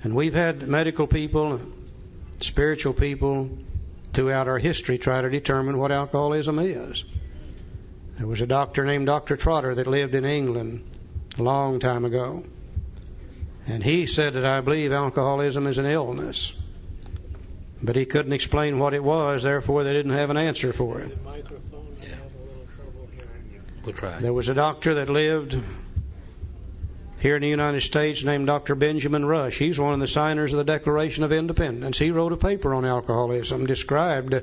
And we've had medical people, spiritual people throughout our history try to determine what alcoholism is. There was a doctor named Dr. Trotter that lived in England a long time ago. And he said that I believe alcoholism is an illness. But he couldn't explain what it was, therefore they didn't have an answer for it. We'll try. There was a doctor that lived here in the United States named Dr. Benjamin Rush. He's one of the signers of the Declaration of Independence. He wrote a paper on alcoholism, described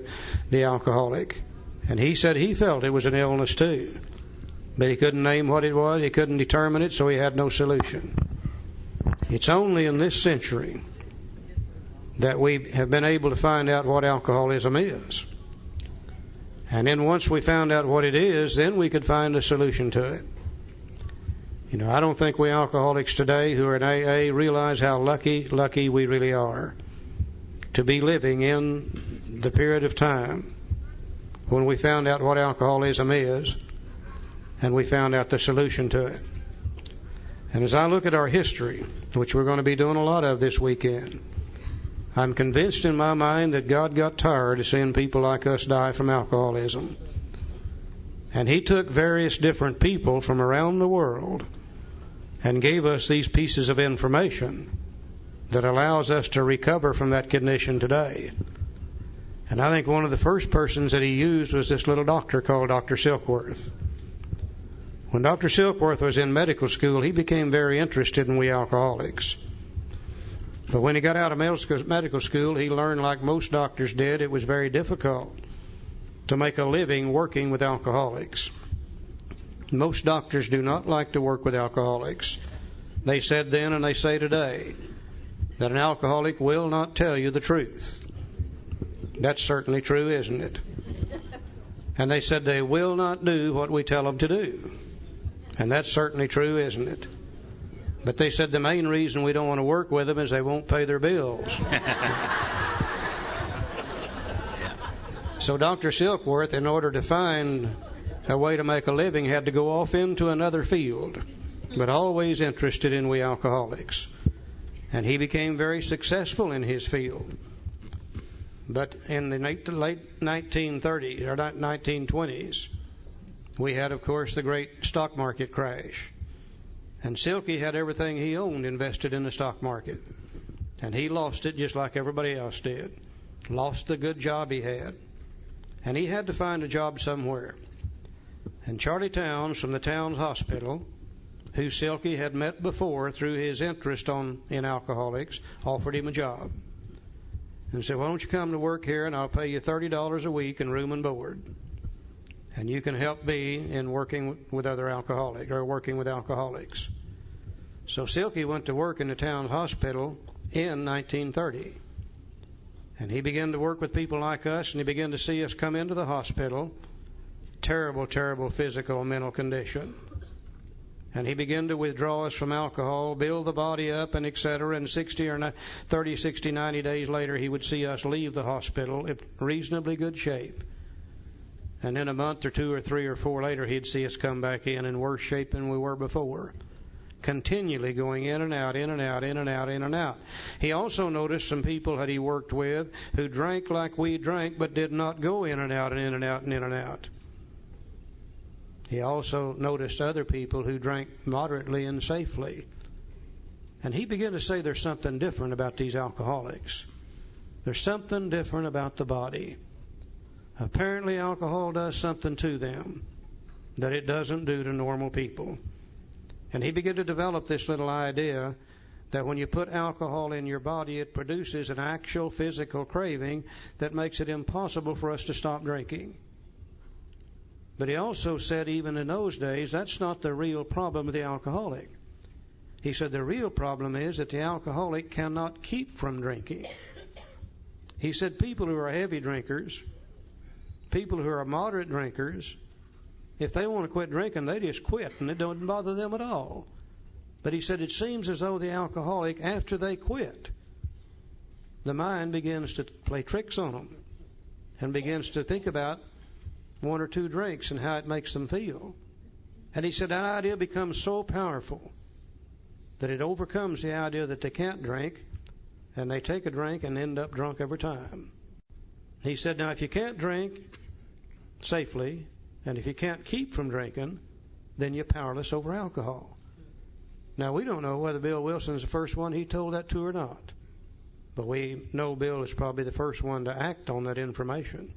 the alcoholic. And he said he felt it was an illness too. But he couldn't name what it was, he couldn't determine it, so he had no solution. It's only in this century that we have been able to find out what alcoholism is. And then once we found out what it is, then we could find a solution to it. You know, I don't think we alcoholics today who are in AA realize how lucky we really are to be living in the period of time when we found out what alcoholism is and we found out the solution to it. And as I look at our history, which we're going to be doing a lot of this weekend, I'm convinced in my mind that God got tired of seeing people like us die from alcoholism. And He took various different people from around the world and gave us these pieces of information that allows us to recover from that condition today. And I think one of the first persons that He used was this little doctor called Dr. Silkworth. When Dr. Silkworth was in medical school, he became very interested in we alcoholics. But when he got out of medical school, he learned, like most doctors did, it was very difficult to make a living working with alcoholics. Most doctors do not like to work with alcoholics. They said then and they say today that an alcoholic will not tell you the truth. That's certainly true, isn't it? And they said they will not do what we tell them to do. And that's certainly true, isn't it? But they said the main reason we don't want to work with them is they won't pay their bills. So Dr. Silkworth, in order to find a way to make a living, had to go off into another field, but always interested in we alcoholics. And he became very successful in his field. But in the late 1930s or 1920s, we had, of course, the great stock market crash. And Silky had everything he owned invested in the stock market. And he lost it just like everybody else did. Lost the good job he had. And he had to find a job somewhere. And Charlie Towns from the Towns Hospital, who Silky had met before through his interest in alcoholics, offered him a job. And said, why don't you come to work here and I'll pay you $30 a week in room and board. And you can help me in working with other alcoholics or working with alcoholics. So Silky went to work in the town hospital in 1930. And he began to work with people like us, and he began to see us come into the hospital. Terrible, terrible physical and mental condition. And he began to withdraw us from alcohol, build the body up, and etc. And 30, 60, 90 days later, he would see us leave the hospital in reasonably good shape. And then a month or two or three or four later, he'd see us come back in worse shape than we were before. Continually going in and out, in and out, in and out, in and out. He also noticed some people that he worked with who drank like we drank, but did not go in and out and in and out and in and out. He also noticed other people who drank moderately and safely. And he began to say there's something different about these alcoholics. There's something different about the body. Apparently alcohol does something to them that it doesn't do to normal people. And he began to develop this little idea that when you put alcohol in your body, it produces an actual physical craving that makes it impossible for us to stop drinking. But he also said even in those days, that's not the real problem with the alcoholic. He said the real problem is that the alcoholic cannot keep from drinking. He said people who are heavy drinkers, people who are moderate drinkers, if they want to quit drinking, they just quit, and it doesn't bother them at all. But he said it seems as though the alcoholic, after they quit, the mind begins to play tricks on them and begins to think about one or two drinks and how it makes them feel. And he said that idea becomes so powerful that it overcomes the idea that they can't drink, and they take a drink and end up drunk every time. He said, now, if you can't drink safely, and if you can't keep from drinking, then you're powerless over alcohol. Now, we don't know whether Bill Wilson's the first one he told that to or not, but we know Bill is probably the first one to act on that information.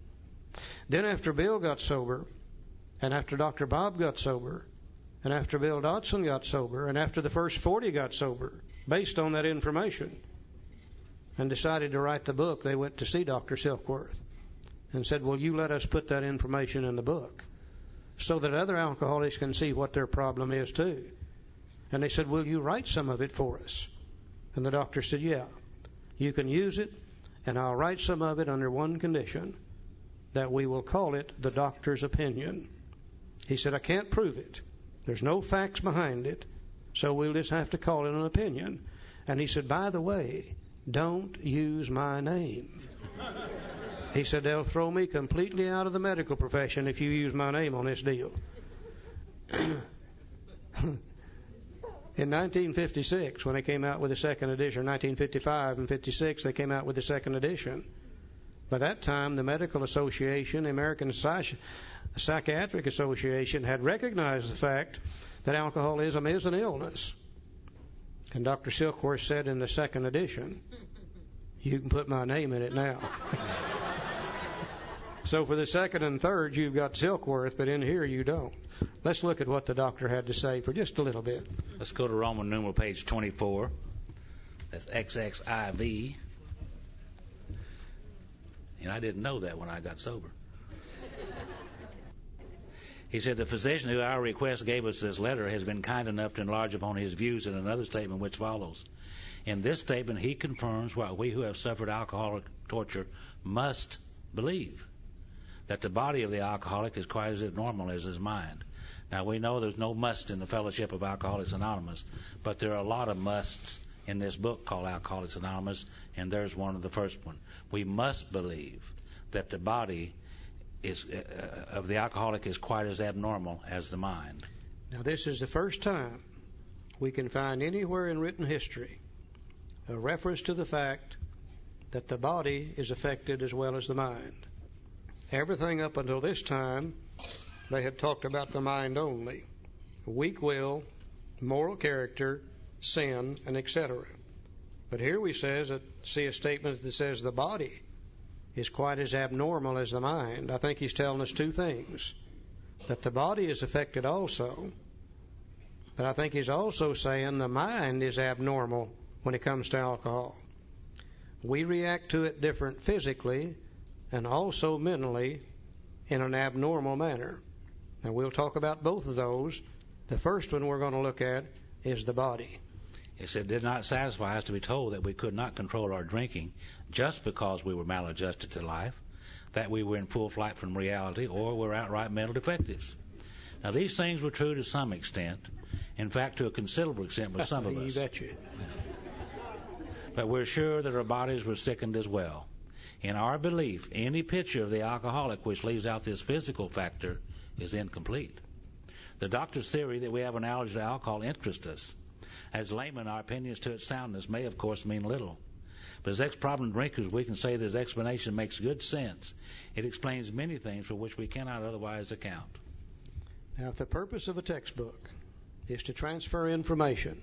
Then after Bill got sober, and after Dr. Bob got sober, and after Bill Dodson got sober, and after the first 40 got sober, based on that information, and decided to write the book, they went to see Dr. Silkworth and said, well, you let us put that information in the book so that other alcoholics can see what their problem is too. And they said, will you write some of it for us? And the doctor said, yeah, you can use it, and I'll write some of it under one condition, that we will call it the doctor's opinion. He said, I can't prove it. There's no facts behind it, so we'll just have to call it an opinion. And he said, by the way, don't use my name. He said, they'll throw me completely out of the medical profession if you use my name on this deal. In 1956, when they came out with the second edition, 1955 and 56, they came out with the second edition. By that time, the Medical Association, the American Psychiatric Association, had recognized the fact that alcoholism is an illness. And Dr. Silkworth said in the second edition, you can put my name in it now. So for the second and third, you've got Silkworth, but in here you don't. Let's look at what the doctor had to say for just a little bit. Let's go to Roman numeral page 24. That's XXIV. And I didn't know that when I got sober. He said, the physician who our request gave us this letter has been kind enough to enlarge upon his views in another statement which follows. In this statement, he confirms what we who have suffered alcoholic torture must believe, that the body of the alcoholic is quite as abnormal as his mind. Now, we know there's no must in the Fellowship of Alcoholics Anonymous, but there are a lot of musts in this book called Alcoholics Anonymous, and there's one of the first one. We must believe that the body is of the alcoholic is quite as abnormal as the mind. Now, this is the first time we can find anywhere in written history a reference to the fact that the body is affected as well as the mind. Everything up until this time, they had talked about the mind only. Weak will, moral character, sin, and etc. But here we see a statement that says the body is quite as abnormal as the mind. I think he's telling us two things. That the body is affected also, but I think he's also saying the mind is abnormal when it comes to alcohol. We react to it different physically and also mentally in an abnormal manner. And we'll talk about both of those. The first one we're going to look at is the body. He said, it did not satisfy us to be told that we could not control our drinking just because we were maladjusted to life, that we were in full flight from reality, or were outright mental defectives. Now, these things were true to some extent. In fact, to a considerable extent with some of us. You betcha. But we're sure that our bodies were sickened as well. In our belief, any picture of the alcoholic which leaves out this physical factor is incomplete. The doctor's theory that we have an allergy to alcohol interests us. As laymen, our opinions to its soundness may, of course, mean little. But as ex-problem drinkers, we can say this explanation makes good sense. It explains many things for which we cannot otherwise account. Now, if the purpose of a textbook is to transfer information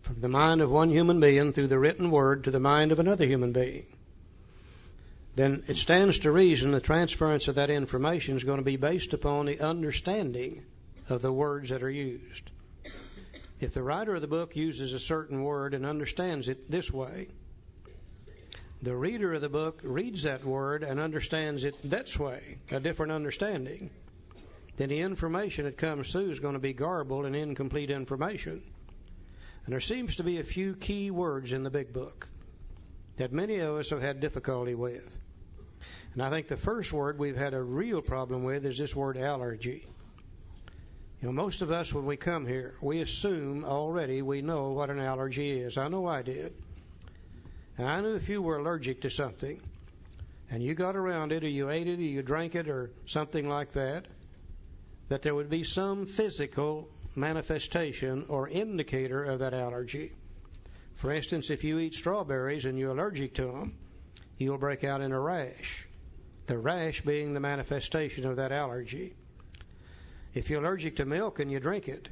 from the mind of one human being through the written word to the mind of another human being, then it stands to reason the transference of that information is going to be based upon the understanding of the words that are used. If the writer of the book uses a certain word and understands it this way, the reader of the book reads that word and understands it this way, a different understanding, then the information that comes through is going to be garbled and incomplete information. And there seems to be a few key words in the big book that many of us have had difficulty with. And I think the first word we've had a real problem with is this word allergy. You know, most of us when we come here, we assume already we know what an allergy is. I know I did. And I knew if you were allergic to something and you got around it or you ate it or you drank it or something like that, that there would be some physical manifestation or indicator of that allergy. For instance, if you eat strawberries and you're allergic to them, you'll break out in a rash, the rash being the manifestation of that allergy. If you're allergic to milk and you drink it,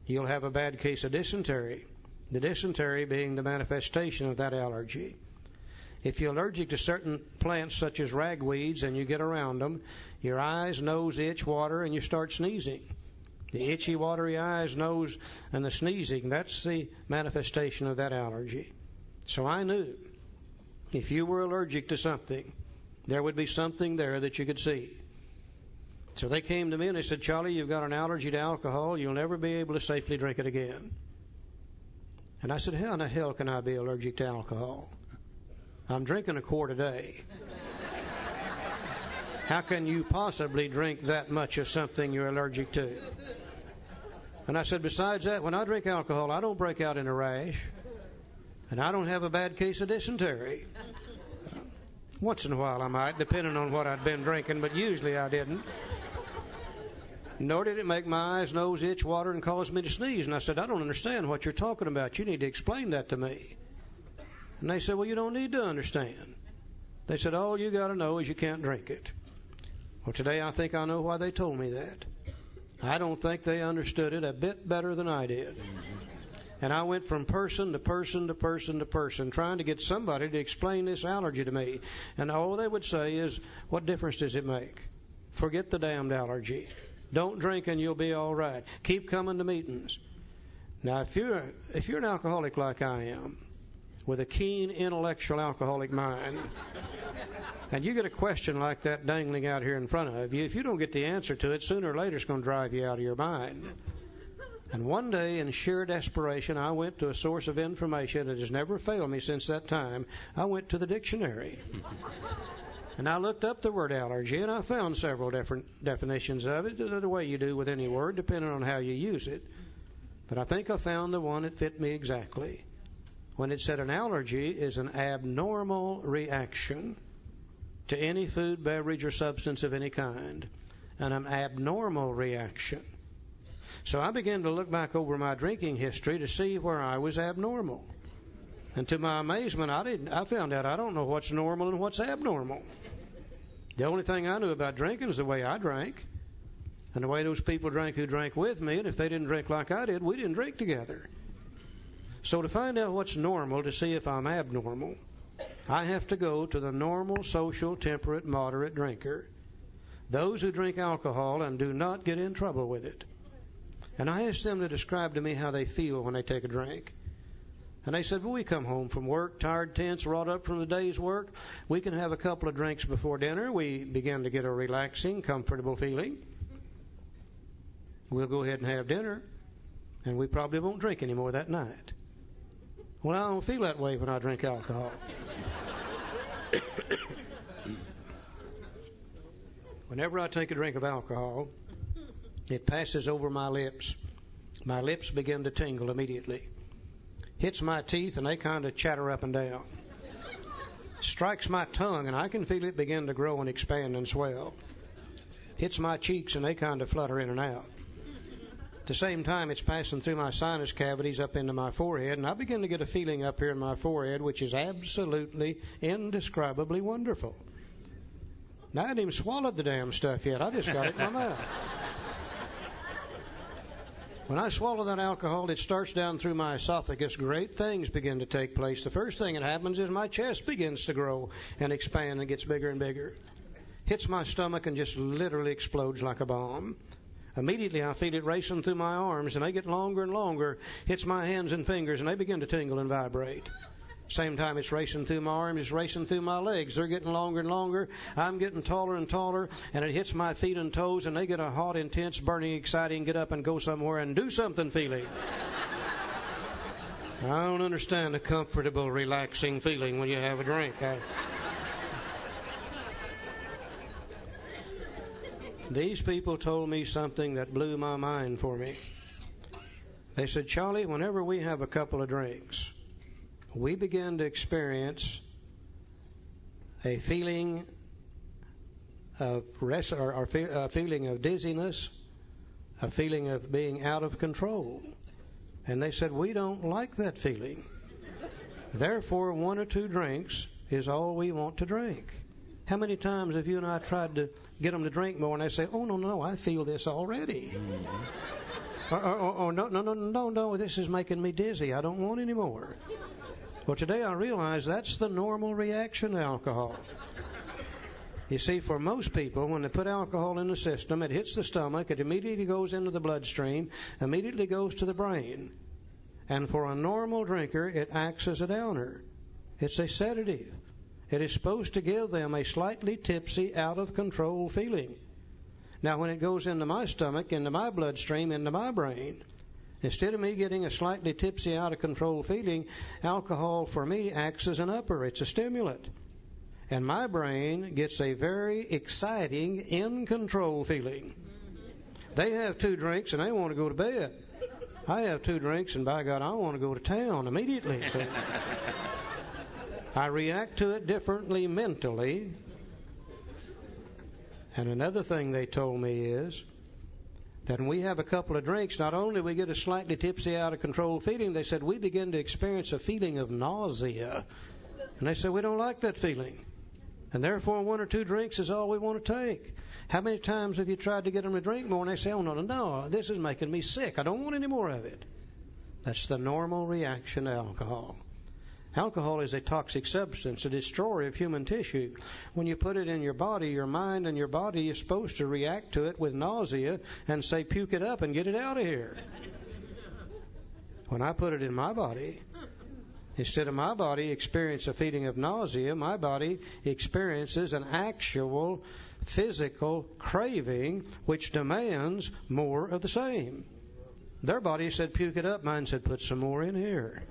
you'll have a bad case of dysentery, the dysentery being the manifestation of that allergy. If you're allergic to certain plants such as ragweeds and you get around them, your eyes, nose, itch, water, and you start sneezing. The itchy, watery eyes, nose, and the sneezing, that's the manifestation of that allergy. So I knew if you were allergic to something, there would be something there that you could see. So they came to me and they said, Charlie, you've got an allergy to alcohol. You'll never be able to safely drink it again. And I said, how in the hell can I be allergic to alcohol? I'm drinking a quart a day. How can you possibly drink that much of something you're allergic to? And I said, besides that, when I drink alcohol, I don't break out in a rash, and I don't have a bad case of dysentery. Once in a while I might, depending on what I'd been drinking, but usually I didn't. Nor did it make my eyes, nose, itch, water, and cause me to sneeze. And I said, I don't understand what you're talking about. You need to explain that to me. And they said, well, you don't need to understand. They said, all you got to know is you can't drink it. Well, today I think I know why they told me that. I don't think they understood it a bit better than I did. And I went from person to person to person to person, trying to get somebody to explain this allergy to me. And all they would say is, what difference does it make? Forget the damned allergy. Don't drink and you'll be all right. Keep coming to meetings. Now, if you're an alcoholic like I am, with a keen intellectual alcoholic mind, and you get a question like that dangling out here in front of you, if you don't get the answer to it, sooner or later it's going to drive you out of your mind. And one day, in sheer desperation, I went to a source of information that has never failed me since that time. I went to the dictionary. And I looked up the word allergy, and I found several different definitions of it, the way you do with any word, depending on how you use it. But I think I found the one that fit me exactly. When it said an allergy is an abnormal reaction to any food, beverage, or substance of any kind. And an abnormal reaction. So I began to look back over my drinking history to see where I was abnormal. And to my amazement, I found out I don't know what's normal and what's abnormal. The only thing I knew about drinking is the way I drank. And the way those people drank who drank with me. And if they didn't drink like I did, we didn't drink together. So to find out what's normal, to see if I'm abnormal, I have to go to the normal, social, temperate, moderate drinker. Those who drink alcohol and do not get in trouble with it. And I asked them to describe to me how they feel when they take a drink. And they said, well, we come home from work, tired, tense, wrought up from the day's work. We can have a couple of drinks before dinner. We begin to get a relaxing, comfortable feeling. We'll go ahead and have dinner, and we probably won't drink anymore that night. Well, I don't feel that way when I drink alcohol. Whenever I take a drink of alcohol, it passes over my lips. My lips begin to tingle immediately. Hits my teeth, and they kind of chatter up and down. Strikes my tongue, and I can feel it begin to grow and expand and swell. Hits my cheeks, and they kind of flutter in and out. At the same time, it's passing through my sinus cavities up into my forehead, and I begin to get a feeling up here in my forehead which is absolutely, indescribably wonderful. Now, I hadn't even swallowed the damn stuff yet. I just got it in my mouth. When I swallow that alcohol, it starts down through my esophagus. Great things begin to take place. The first thing that happens is my chest begins to grow and expand and gets bigger and bigger. Hits my stomach and just literally explodes like a bomb. Immediately I feel it racing through my arms, and they get longer and longer. Hits my hands and fingers, and they begin to tingle and vibrate. Same time it's racing through my arms, it's racing through my legs. They're getting longer and longer. I'm getting taller and taller, and it hits my feet and toes, and they get a hot, intense, burning, exciting, get up and go somewhere and do something feeling. I don't understand the comfortable, relaxing feeling when you have a drink. These people told me something that blew my mind for me. They said, Charlie, whenever we have a couple of drinks, we begin to experience a feeling of a feeling of dizziness, a feeling of being out of control. And they said, we don't like that feeling. Therefore, 1 or 2 drinks is all we want to drink. How many times have you and I tried to get them to drink more, and they say, "Oh, no, I feel this already." Or, no, this is making me dizzy. I don't want any more. Well, today I realize that's the normal reaction to alcohol. You see, for most people, when they put alcohol in the system, it hits the stomach, it immediately goes into the bloodstream, immediately goes to the brain. And for a normal drinker, it acts as a downer. It's a sedative. It is supposed to give them a slightly tipsy, out-of-control feeling. Now, when it goes into my stomach, into my bloodstream, into my brain, instead of me getting a slightly tipsy, out-of-control feeling, alcohol for me acts as an upper. It's a stimulant. And my brain gets a very exciting, in-control feeling. They have 2 drinks and they want to go to bed. I have 2 drinks and by God, I want to go to town immediately. So I react to it differently mentally. And another thing they told me is that when we have a couple of drinks, not only we get a slightly tipsy, out-of-control feeling, they said we begin to experience a feeling of nausea. And they said we don't like that feeling. And therefore 1 or 2 drinks is all we want to take. How many times have you tried to get them to drink more and they say, "Oh, no, this is making me sick. I don't want any more of it." That's the normal reaction to alcohol. Alcohol is a toxic substance, a destroyer of human tissue. When you put it in your body, your mind and your body is supposed to react to it with nausea and say, "Puke it up and get it out of here." When I put it in my body, instead of my body experience a feeling of nausea, my body experiences an actual physical craving which demands more of the same. Their body said, "Puke it up." Mine said, "Put some more in here."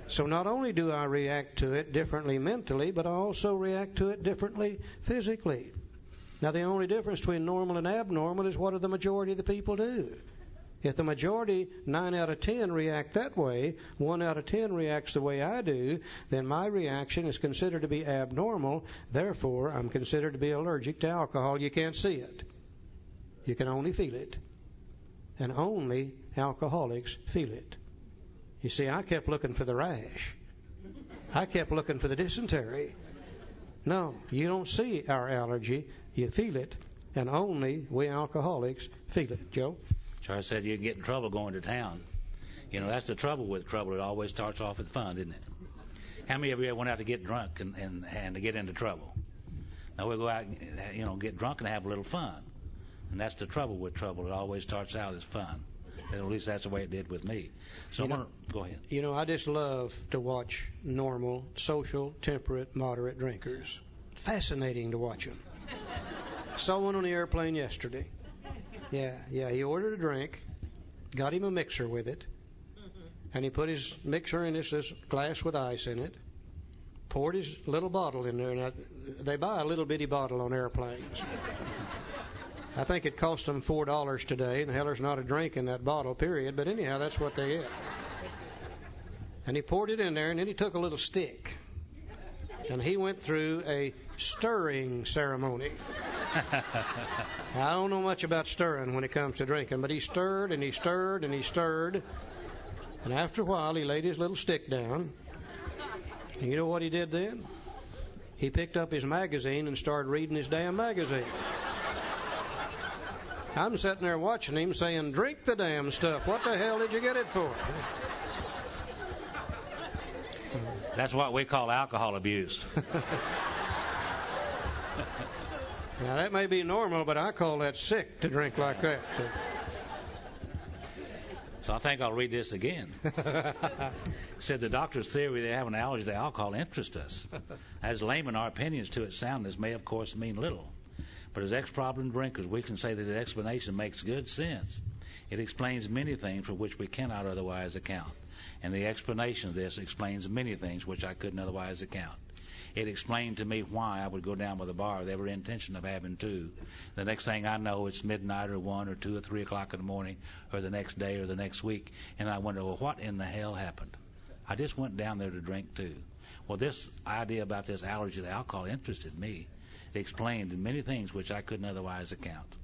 So not only do I react to it differently mentally, but I also react to it differently physically. Now, the only difference between normal and abnormal is what do the majority of the people do. If the majority, 9 out of 10, react that way, 1 out of 10 reacts the way I do, then my reaction is considered to be abnormal. Therefore, I'm considered to be allergic to alcohol. You can't see it. You can only feel it. And only alcoholics feel it. You see, I kept looking for the rash. I kept looking for the dysentery. No, you don't see our allergy. You feel it. And only we alcoholics feel it. Joe? Charles said you get in trouble going to town. You know, that's the trouble with trouble. It always starts off with fun, isn't it? How many of you ever went out to get drunk and to get into trouble? Now, we'll go out and, get drunk and have a little fun. And that's the trouble with trouble. It always starts out as fun. And at least that's the way it did with me. So go ahead. I just love to watch normal, social, temperate, moderate drinkers. Fascinating to watch them. I saw one on the airplane yesterday. Yeah, he ordered a drink, got him a mixer with it, and he put his mixer in this glass with ice in it, poured his little bottle in there, and they buy a little bitty bottle on airplanes. I think it cost them $4 today, and hell, there's not a drink in that bottle, period, but anyhow, that's what they get. And he poured it in there, and then he took a little stick, and he went through a stirring ceremony. I don't know much about stirring when it comes to drinking, but he stirred and he stirred and he stirred. And after a while, he laid his little stick down. And you know what he did then? He picked up his magazine and started reading his damn magazine. I'm sitting there watching him saying, "Drink the damn stuff. What the hell did you get it for?" That's what we call alcohol abuse. Now, that may be normal, but I call that sick to drink like that. So I think I'll read this again. It said the doctor's theory they have an allergy to alcohol interests us. As laymen, our opinions to its soundness may, of course, mean little. But as ex-problem drinkers, we can say that the explanation makes good sense. It explains many things for which we cannot otherwise account. And the explanation of this explains many things which I couldn't otherwise account. It explained to me why I would go down by the bar with every intention of having 2. The next thing I know, it's midnight or 1 or 2 or 3 o'clock in the morning or the next day or the next week, and I wonder, well, what in the hell happened? I just went down there to drink 2. Well, this idea about this allergy to alcohol interested me. It explained many things which I couldn't otherwise account.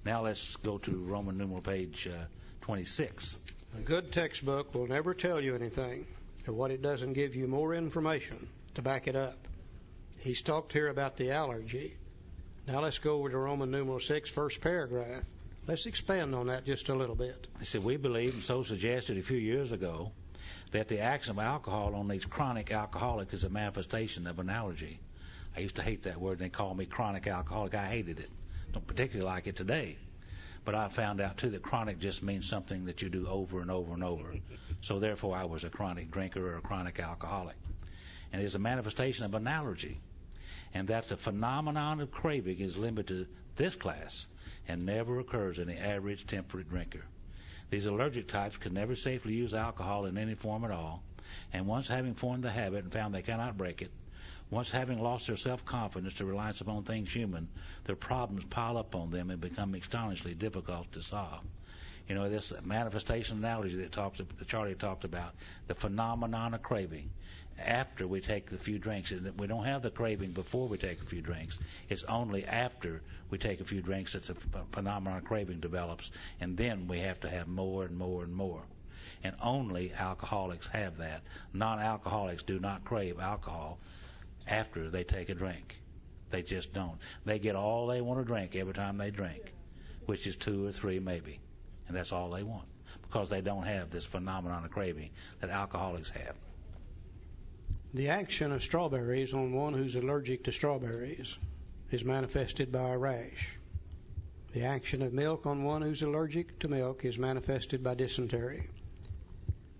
Now let's go to Roman numeral page 26. A good textbook will never tell you anything. But what it doesn't give you more information to back it up. He's talked here about the allergy. Now let's go over to Roman numeral 6, first paragraph. Let's expand on that just a little bit. He said, we believe, and so suggested a few years ago, that the action of alcohol on these chronic alcoholics is a manifestation of an allergy. I used to hate that word. They called me chronic alcoholic. I hated it. Don't particularly like it today. But I found out, too, that chronic just means something that you do over and over and over. So, therefore, I was a chronic drinker or a chronic alcoholic. And it is a manifestation of an allergy. And that the phenomenon of craving is limited to this class and never occurs in the average temperate drinker. These allergic types can never safely use alcohol in any form at all, and once having formed the habit and found they cannot break it, once having lost their self-confidence to reliance upon things human, their problems pile up on them and become astonishingly difficult to solve. You know, this manifestation analogy that Charlie talked about, the phenomenon of craving, after we take the few drinks. We don't have the craving before we take a few drinks. It's only after we take a few drinks that the phenomenon of craving develops, and then we have to have more and more and more. And only alcoholics have that. Non-alcoholics do not crave alcohol after they take a drink. They just don't. They get all they want to drink every time they drink, which is 2 or 3 maybe. And that's all they want, because they don't have this phenomenon of craving that alcoholics have. The action of strawberries on one who's allergic to strawberries is manifested by a rash. The action of milk on one who's allergic to milk is manifested by dysentery.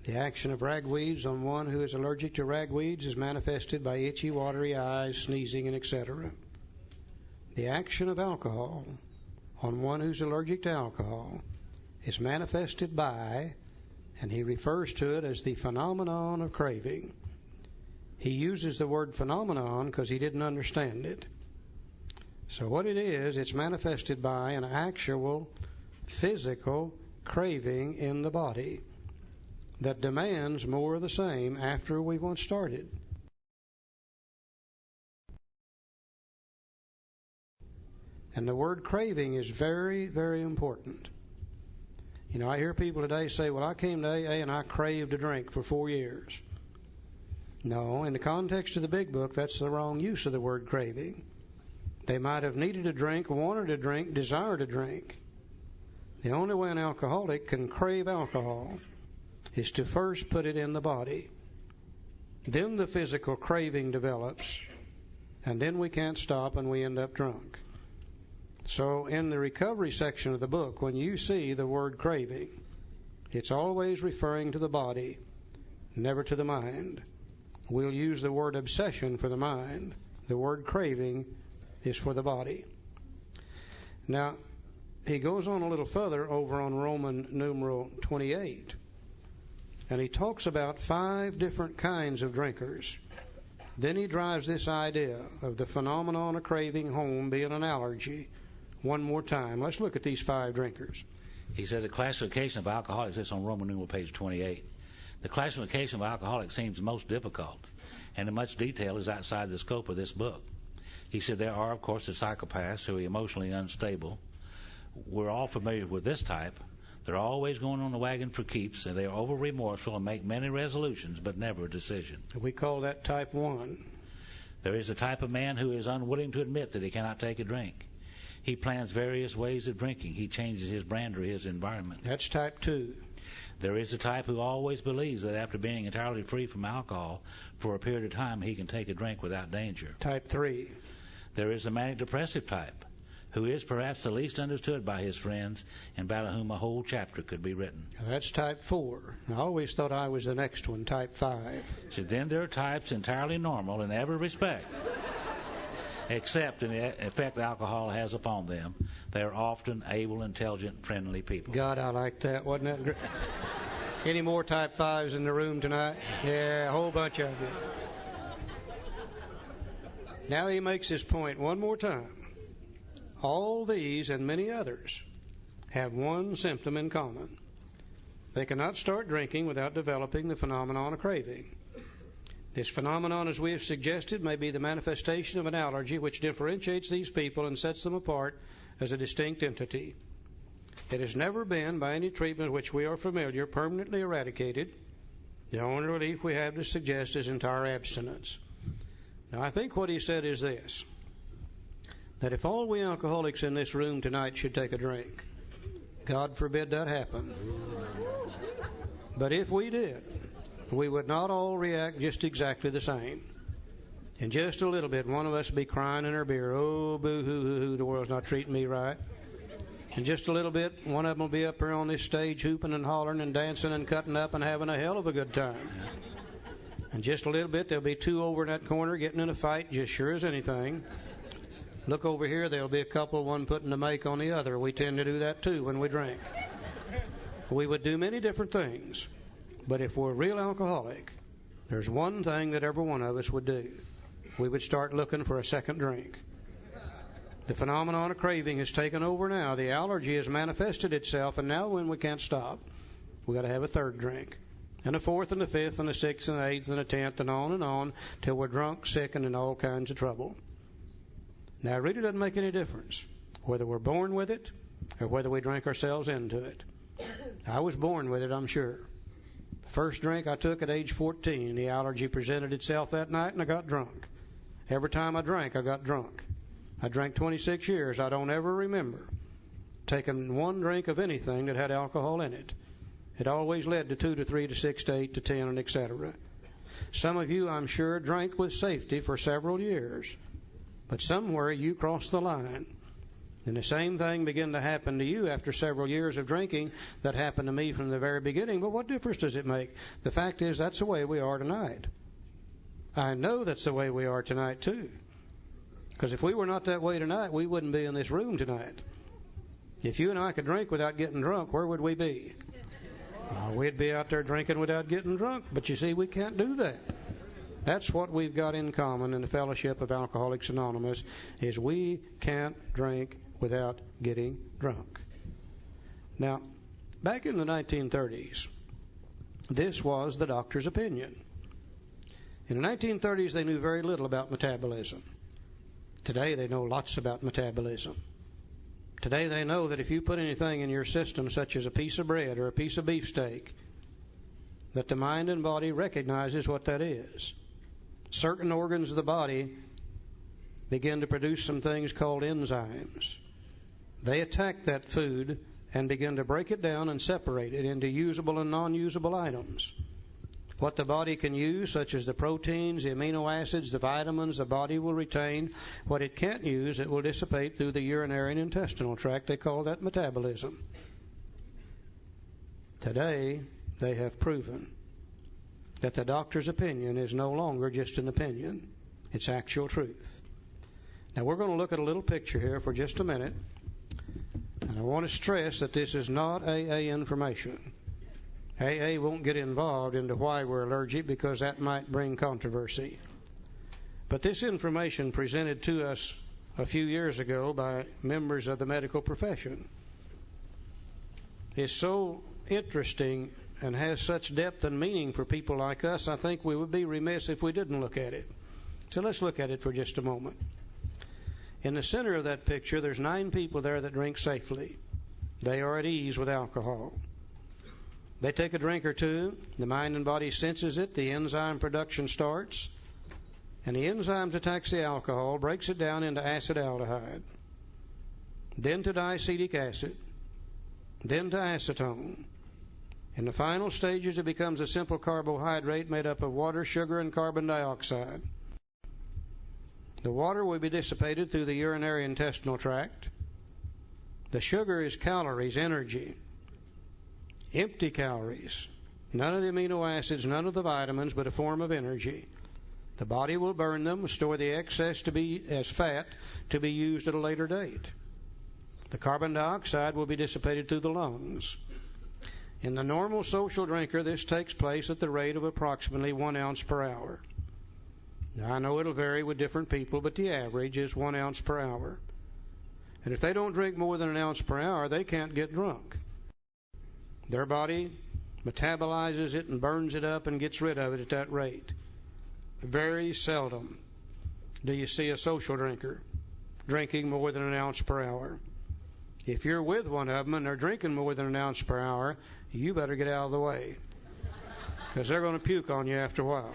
The action of ragweeds on one who is allergic to ragweeds is manifested by itchy, watery eyes, sneezing, and etc. The action of alcohol on one who's allergic to alcohol is manifested by, and he refers to it as the phenomenon of craving. He uses the word phenomenon because he didn't understand it. So what it is, it's manifested by an actual physical craving in the body that demands more of the same after we once started. And the word craving is very, very important. You know, I hear people today say, well, I came to AA and I craved a drink for 4 years. No, in the context of the big book, that's the wrong use of the word craving. They might have needed a drink, wanted a drink, desired a drink. The only way an alcoholic can crave alcohol is to first put it in the body. Then the physical craving develops, and then we can't stop and we end up drunk. So in the recovery section of the book, when you see the word craving, it's always referring to the body, never to the mind. We'll use the word obsession for the mind. The word craving is for the body. Now, he goes on a little further over on Roman numeral 28, and he talks about 5 different kinds of drinkers. Then he drives this idea of the phenomenon of craving home being an allergy one more time. Let's look at these 5 drinkers. He said the classification of alcoholics, this on Roman numeral page 28. The classification of alcoholics seems most difficult, and in much detail is outside the scope of this book. He said there are, of course, the psychopaths who are emotionally unstable. We're all familiar with this type. They're always going on the wagon for keeps, and they are over-remorseful and make many resolutions, but never a decision. We call that type 1. There is a type of man who is unwilling to admit that he cannot take a drink. He plans various ways of drinking. He changes his brand or his environment. That's type 2. There is a type who always believes that after being entirely free from alcohol for a period of time, he can take a drink without danger. Type 3. There is a manic-depressive type who is perhaps the least understood by his friends and about whom a whole chapter could be written. That's type 4. I always thought I was the next one, type 5. So then there are types entirely normal in every respect, except in the effect alcohol has upon them. They are often able, intelligent, friendly people. God, I like that. Wasn't that great? Any more type 5s in the room tonight? Yeah, a whole bunch of you. Now he makes his point one more time. All these and many others have one symptom in common. They cannot start drinking without developing the phenomenon of craving. This phenomenon, as we have suggested, may be the manifestation of an allergy which differentiates these people and sets them apart as a distinct entity. It has never been, by any treatment which we are familiar, permanently eradicated, The only relief we have to suggest is entire abstinence. Now, I think what he said is this, that if all we alcoholics in this room tonight should take a drink, God forbid that happen, but if we did, we would not all react just exactly the same. In just a little bit, one of us would be crying in our beer, oh, boo-hoo-hoo-hoo, the world's not treating me right. In just a little bit, one of them will be up here on this stage hooping and hollering and dancing and cutting up and having a hell of a good time. In just a little bit, there'll be two over in that corner getting in a fight just sure as anything. Look over here, there'll be a couple, one putting the make on the other. We tend to do that too when we drink. We would do many different things. But if we're a real alcoholic, there's one thing that every one of us would do. We would start looking for a second drink. The phenomenon of craving has taken over now. The allergy has manifested itself, and now when we can't stop, we've got to have a third drink, and a fourth, and a fifth, and a sixth, and an eighth, and a tenth, and on, till we're drunk, sick, and in all kinds of trouble. Now, it really doesn't make any difference whether we're born with it or whether we drink ourselves into it. I was born with it, I'm sure. First drink I took at age 14, the allergy presented itself that night, and I got drunk. Every time I drank, I got drunk. I drank 26 years. I don't ever remember taking one drink of anything that had alcohol in it. It always led to 2 to 3 to 6 to 8 to 10, and etc. Some of you, I'm sure, drank with safety for several years. But somewhere you crossed the line. And the same thing began to happen to you after several years of drinking that happened to me from the very beginning. But what difference does it make? The fact is, that's the way we are tonight. I know that's the way we are tonight, too. Because if we were not that way tonight, we wouldn't be in this room tonight. If you and I could drink without getting drunk, where would we be? We'd be out there drinking without getting drunk. But you see, we can't do that. That's what we've got in common in the fellowship of Alcoholics Anonymous, is we can't drink without getting drunk. Now, back in the 1930s, this was the doctor's opinion. In the 1930s, they knew very little about metabolism. Today, they know lots about metabolism. Today, they know that if you put anything in your system, such as a piece of bread or a piece of beefsteak, that the mind and body recognizes what that is. Certain organs of the body begin to produce some things called enzymes. They attack that food and begin to break it down and separate it into usable and non-usable items. What the body can use, such as the proteins, the amino acids, the vitamins, the body will retain. What it can't use, it will dissipate through the urinary and intestinal tract. They call that metabolism. Today, they have proven that the doctor's opinion is no longer just an opinion. It's actual truth. Now, we're going to look at a little picture here for just a minute. And I want to stress that this is not AA information. AA won't get involved into why we're allergic, because that might bring controversy. But this information presented to us a few years ago by members of the medical profession is so interesting and has such depth and meaning for people like us, I think we would be remiss if we didn't look at it. So let's look at it for just a moment. In the center of that picture, there's 9 people there that drink safely. They are at ease with alcohol. They take a drink or two, the mind and body senses it, the enzyme production starts, and the enzymes attacks the alcohol, breaks it down into acetaldehyde, then to diacetic acid, then to acetone. In the final stages, it becomes a simple carbohydrate made up of water, sugar, and carbon dioxide. The water will be dissipated through the urinary intestinal tract. The sugar is calories, energy. Empty calories. None of the amino acids, none of the vitamins, but a form of energy. The body will burn them, store the excess to be as fat to be used at a later date. The carbon dioxide will be dissipated through the lungs. In the normal social drinker, this takes place at the rate of approximately 1 ounce per hour. Now, I know it'll vary with different people, but the average is 1 ounce per hour. And if they don't drink more than 1 ounce per hour, they can't get drunk. Their body metabolizes it and burns it up and gets rid of it at that rate. Very seldom do you see a social drinker drinking more than 1 ounce per hour. If you're with one of them and they're drinking more than 1 ounce per hour, you better get out of the way. because they're going to puke on you after a while.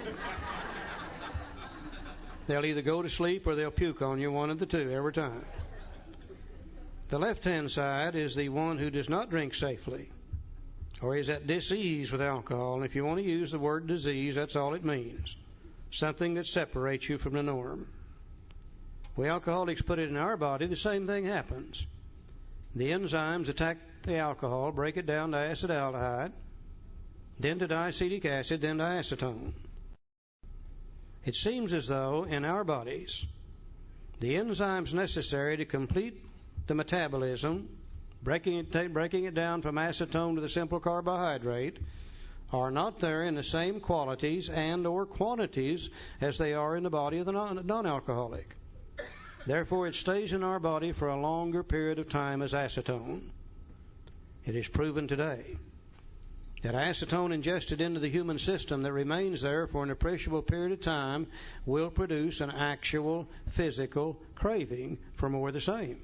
They'll either go to sleep or they'll puke on you, one of the two, every time. The left-hand side is the one who does not drink safely, or is at dis-ease with alcohol. And if you want to use the word disease, that's all it means. Something that separates you from the norm. We alcoholics put it in our body, the same thing happens. The enzymes attack the alcohol, break it down to acetaldehyde, then to diacetic acid, then to acetone. It seems as though in our bodies, the enzymes necessary to complete the metabolism, breaking it down from acetone to the simple carbohydrate, are not there in the same qualities and or quantities as they are in the body of the non-alcoholic. Therefore, it stays in our body for a longer period of time as acetone. It is proven today that acetone ingested into the human system that remains there for an appreciable period of time will produce an actual physical craving for more of the same.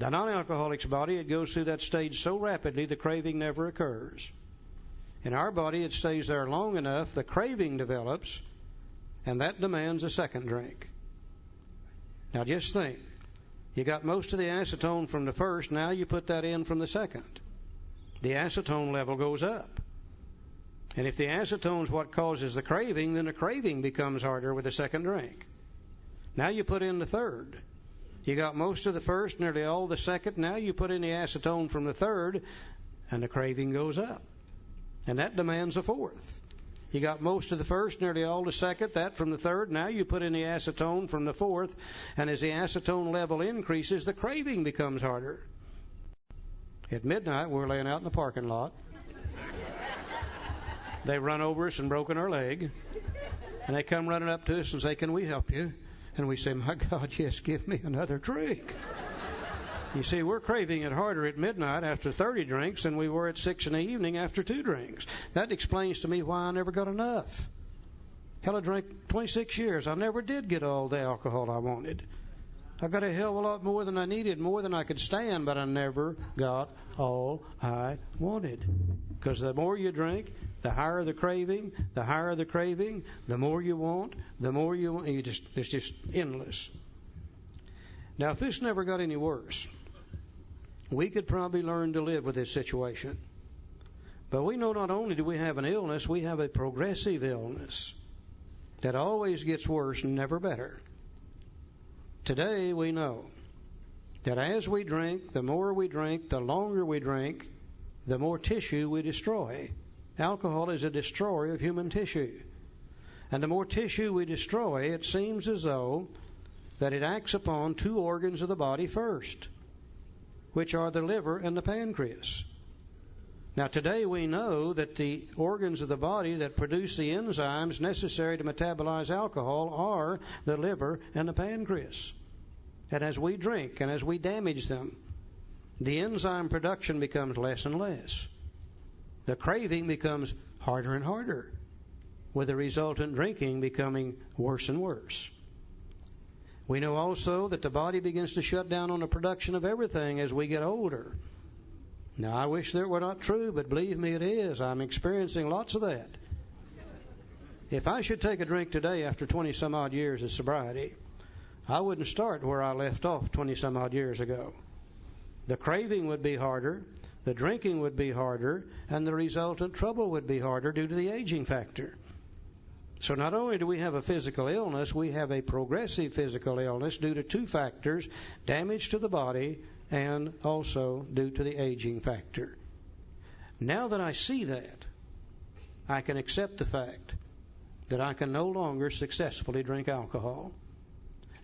The non-alcoholic's body, it goes through that stage so rapidly the craving never occurs. In our body, it stays there long enough, the craving develops, and that demands a second drink. Now just think, you got most of the acetone from the first, now you put that in from the second. The acetone level goes up. And if the acetone is what causes the craving, then the craving becomes harder with the second drink. Now you put in the third. You got most of the first, nearly all the second. Now you put in the acetone from the third, and the craving goes up. And that demands a fourth. You got most of the first, nearly all the second, that from the third. Now you put in the acetone from the fourth, and as the acetone level increases, the craving becomes harder. At midnight, we're laying out in the parking lot. They run over us and broken our leg, and they come running up to us and say, "Can we help you?" And we say, "My God, yes, give me another drink." You see, we're craving it harder at midnight after 30 drinks than we were at 6 in the evening after 2 drinks. That explains to me why I never got enough. Hell, I drank 26 years. I never did get all the alcohol I wanted. I got a hell of a lot more than I needed, more than I could stand, but I never got all I wanted. Because the more you drink, the higher the craving, the more you want, it's just endless. Now, if this never got any worse, we could probably learn to live with this situation. But we know not only do we have an illness, we have a progressive illness that always gets worse and never better. Today we know that as we drink, the more we drink, the longer we drink, the more tissue we destroy. Alcohol is a destroyer of human tissue. And the more tissue we destroy, it seems as though that it acts upon 2 organs of the body first, which are the liver and the pancreas. Now today we know that the organs of the body that produce the enzymes necessary to metabolize alcohol are the liver and the pancreas. And as we drink and as we damage them, the enzyme production becomes less and less. The craving becomes harder and harder, with the resultant drinking becoming worse and worse. We know also that the body begins to shut down on the production of everything as we get older. Now, I wish that were not true, but believe me, it is. I'm experiencing lots of that. If I should take a drink today after 20-some-odd years of sobriety, I wouldn't start where I left off 20-some-odd years ago. The craving would be harder, the drinking would be harder, and the resultant trouble would be harder due to the aging factor. So not only do we have a physical illness, we have a progressive physical illness due to 2 factors, damage to the body and also due to the aging factor. Now that I see that, I can accept the fact that I can no longer successfully drink alcohol.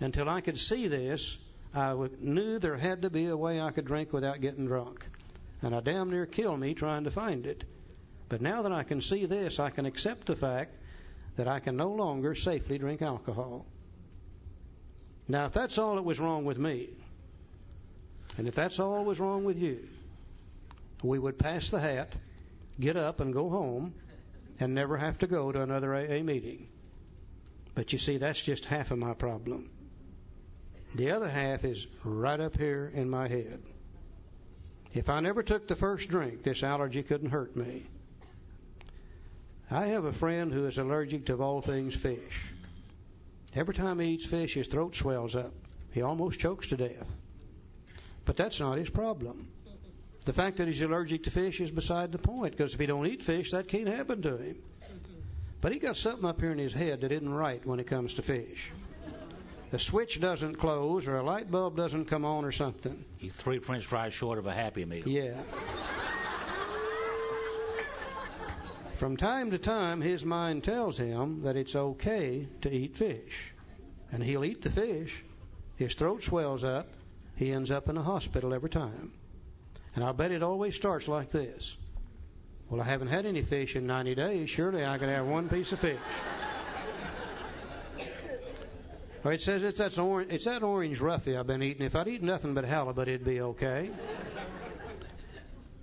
Until I could see this, I knew there had to be a way I could drink without getting drunk. And I damn near killed me trying to find it. But now that I can see this, I can accept the fact that I can no longer safely drink alcohol. Now, if that's all that was wrong with me, and if that's all that was wrong with you, we would pass the hat, get up and go home, and never have to go to another AA meeting. But you see, that's just half of my problem. The other half is right up here in my head. If I never took the first drink, this allergy couldn't hurt me. I have a friend who is allergic to, of all things, fish. Every time he eats fish, his throat swells up. He almost chokes to death. But that's not his problem. The fact that he's allergic to fish is beside the point, because if he don't eat fish, that can't happen to him. But he got something up here in his head that isn't right when it comes to fish. The switch doesn't close, or a light bulb doesn't come on, or something. He's 3 French fries short of a Happy Meal. Yeah. From time to time, his mind tells him that it's okay to eat fish. And he'll eat the fish. His throat swells up. He ends up in a hospital every time. And I'll bet it always starts like this. Well, I haven't had any fish in 90 days. Surely I could have one piece of fish. Or it says it's that orange roughy I've been eating. If I'd eaten nothing but halibut, it'd be okay.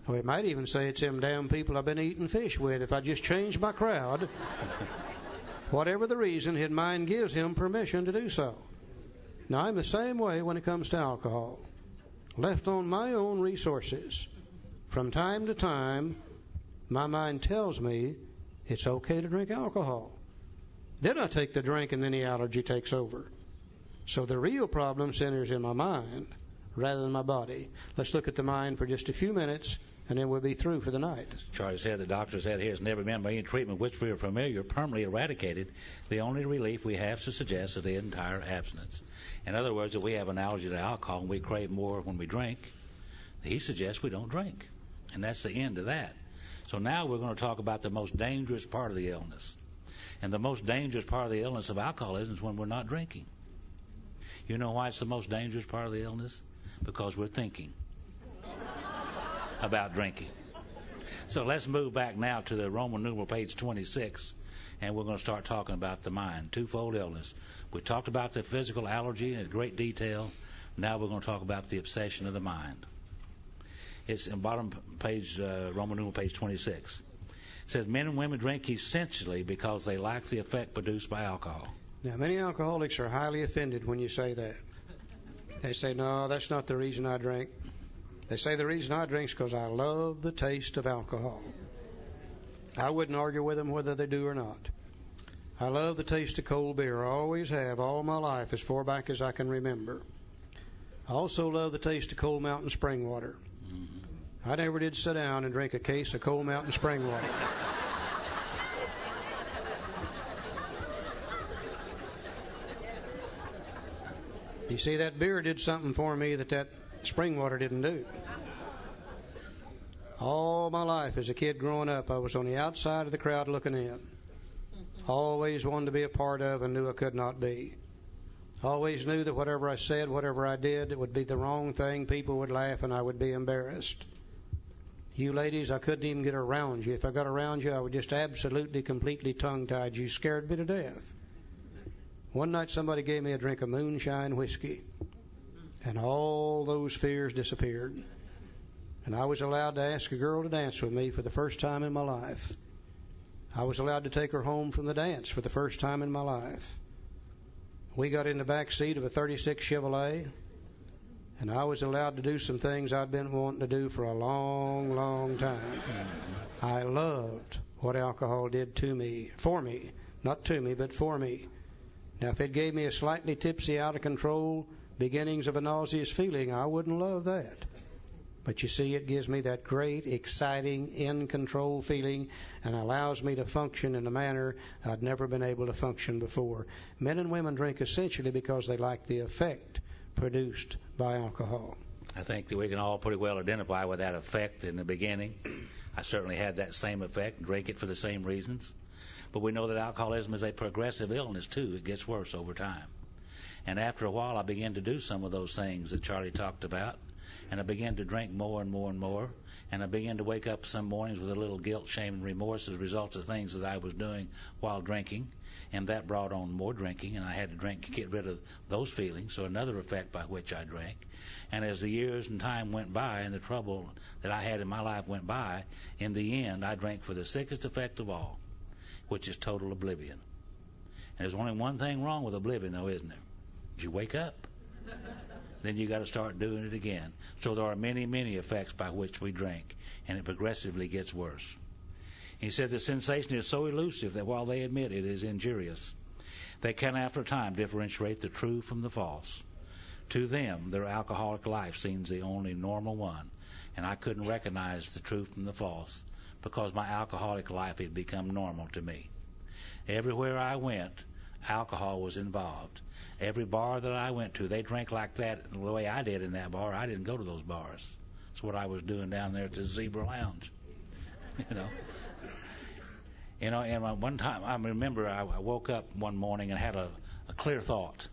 Or it might even say it's them damn people I've been eating fish with. If I just changed my crowd, whatever the reason, his mind gives him permission to do so. Now, I'm the same way when it comes to alcohol. Left on my own resources, from time to time, my mind tells me it's okay to drink alcohol. Then I take the drink and then the allergy takes over. So the real problem centers in my mind rather than my body. Let's look at the mind for just a few minutes, and then we'll be through for the night. Charlie said the doctor said he has never been by any treatment which we are familiar permanently eradicated. The only relief we have to suggest is the entire abstinence. In other words, if we have an allergy to alcohol and we crave more when we drink, he suggests we don't drink. And that's the end of that. So now we're going to talk about the most dangerous part of the illness. And the most dangerous part of the illness of alcoholism is when we're not drinking. You know why it's the most dangerous part of the illness? Because we're thinking about drinking. So let's move back now to the Roman numeral page 26, and we're going to start talking about the mind, twofold illness. We talked about the physical allergy in great detail. Now we're going to talk about the obsession of the mind. It's in bottom page, Roman numeral page 26. It says men and women drink essentially because they lack the effect produced by alcohol. Now, many alcoholics are highly offended when you say that. They say, no, that's not the reason I drink. They say the reason I drink is because I love the taste of alcohol. I wouldn't argue with them whether they do or not. I love the taste of cold beer. I always have all my life, as far back as I can remember. I also love the taste of Cold Mountain spring water. I never did sit down and drink a case of Cold Mountain spring water. You see, that beer did something for me that spring water didn't do. All my life as a kid growing up, I was on the outside of the crowd looking in. Always wanted to be a part of and knew I could not be. Always knew that whatever I said, whatever I did, it would be the wrong thing. People would laugh and I would be embarrassed. You ladies, I couldn't even get around you. If I got around you, I would just absolutely, completely tongue-tied you. Scared me to death. One night somebody gave me a drink of moonshine whiskey, and all those fears disappeared. And I was allowed to ask a girl to dance with me for the first time in my life. I was allowed to take her home from the dance for the first time in my life. We got in the back seat of a 36 Chevrolet, and I was allowed to do some things I'd been wanting to do for a long, long time. I loved what alcohol did to me, for me, not to me, but for me. Now, if it gave me a slightly tipsy, out of control, beginnings of a nauseous feeling, I wouldn't love that. But you see, it gives me that great, exciting, in-control feeling and allows me to function in a manner I'd never been able to function before. Men and women drink essentially because they like the effect produced by alcohol. I think that we can all pretty well identify with that effect in the beginning. I certainly had that same effect, drink it for the same reasons. But we know that alcoholism is a progressive illness, too. It gets worse over time. And after a while, I began to do some of those things that Charlie talked about. And I began to drink more and more and more. And I began to wake up some mornings with a little guilt, shame, and remorse as a result of things that I was doing while drinking. And that brought on more drinking. And I had to drink to get rid of those feelings. So another effect by which I drank. And as the years and time went by and the trouble that I had in my life went by, in the end, I drank for the sickest effect of all, which is total oblivion. And there's only one thing wrong with oblivion, though, isn't there? You wake up. Then you got to start doing it again. So there are many, many effects by which we drink, and it progressively gets worse. He said the sensation is so elusive that while they admit it is injurious, they can after a time differentiate the true from the false. To them, their alcoholic life seems the only normal one, and I couldn't recognize the true from the false because my alcoholic life had become normal to me. Everywhere I went, alcohol was involved. Every bar that I went to, they drank like that the way I did in that bar. I didn't go to those bars. That's what I was doing down there at the Zebra Lounge. And one time I remember I woke up one morning and had a clear thought.